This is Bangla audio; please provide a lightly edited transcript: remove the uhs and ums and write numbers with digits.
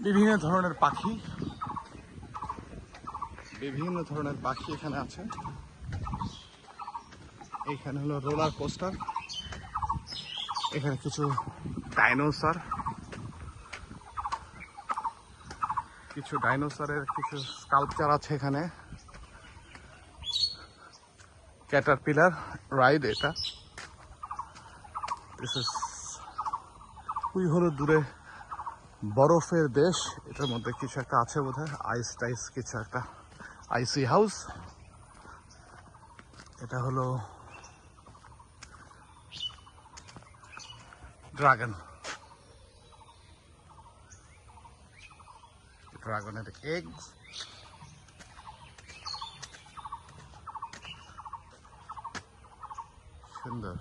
বিভিন্ন ধরনের পাখি এখানে আছে। এখানে হলো রোলার কোস্টার, এখানে কিছু ডাইনোসরের কিছু স্কাল্পচার আছে এখানে। ক্যাটারপিলার রাইড এটা। ওই হলো দূরে বরফের দেশ, এটার মধ্যে কিছু একটা আছে বোধহয়, আইস টাইস কিছু একটা, আইসি হাউস। এটা হলো ড্রাগনের এগস। সুন্দর।